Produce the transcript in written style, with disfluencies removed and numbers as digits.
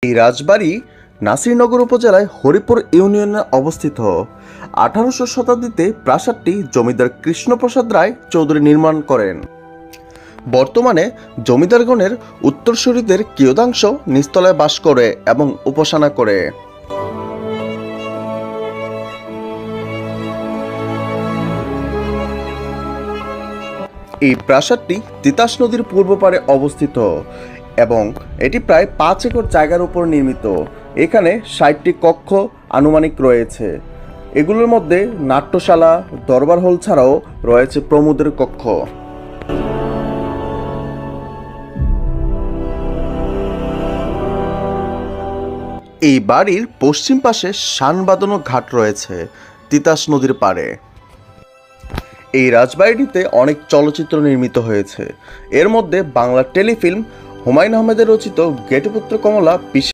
এই রাজবাড়ি নাসিরনগর উপজেলায় হরিপুর ইউনিয়নে অবস্থিত। 1800 শতাব্দীতে প্রাসাদটি জমিদার কৃষ্ণপ্রসাদ রায় চৌধুরী নির্মাণ করেন। বর্তমানে জমিদারগণের উত্তরসূরিদের কিয়দাংশ নিচতলায় বাস করে এবং উপাসনা করে। এই প্রাসাদটি তিতাস নদীর পূর্ব পারে অবস্থিত এবং এটি প্রায় 5 একর জায়গার উপর নির্মিত। এখানে 60টি কক্ষ আনুমানিক রয়েছে। এগুলোর মধ্যে নাট্যশালা, দরবার হল ছাড়াও রয়েছে প্রমোদের কক্ষ। এই বাড়ির পশ্চিম পাশে শানবাঁধানো ঘাট রয়েছে তিতাস নদীর পাড়ে। এই রাজবাড়িটিতে অনেক চলচ্চিত্র নির্মিত হয়েছে। এর মধ্যে বাংলা টেলিফিল্ম হুমায়ূন আহমেদের রচিত গেটুপুত্র কমলা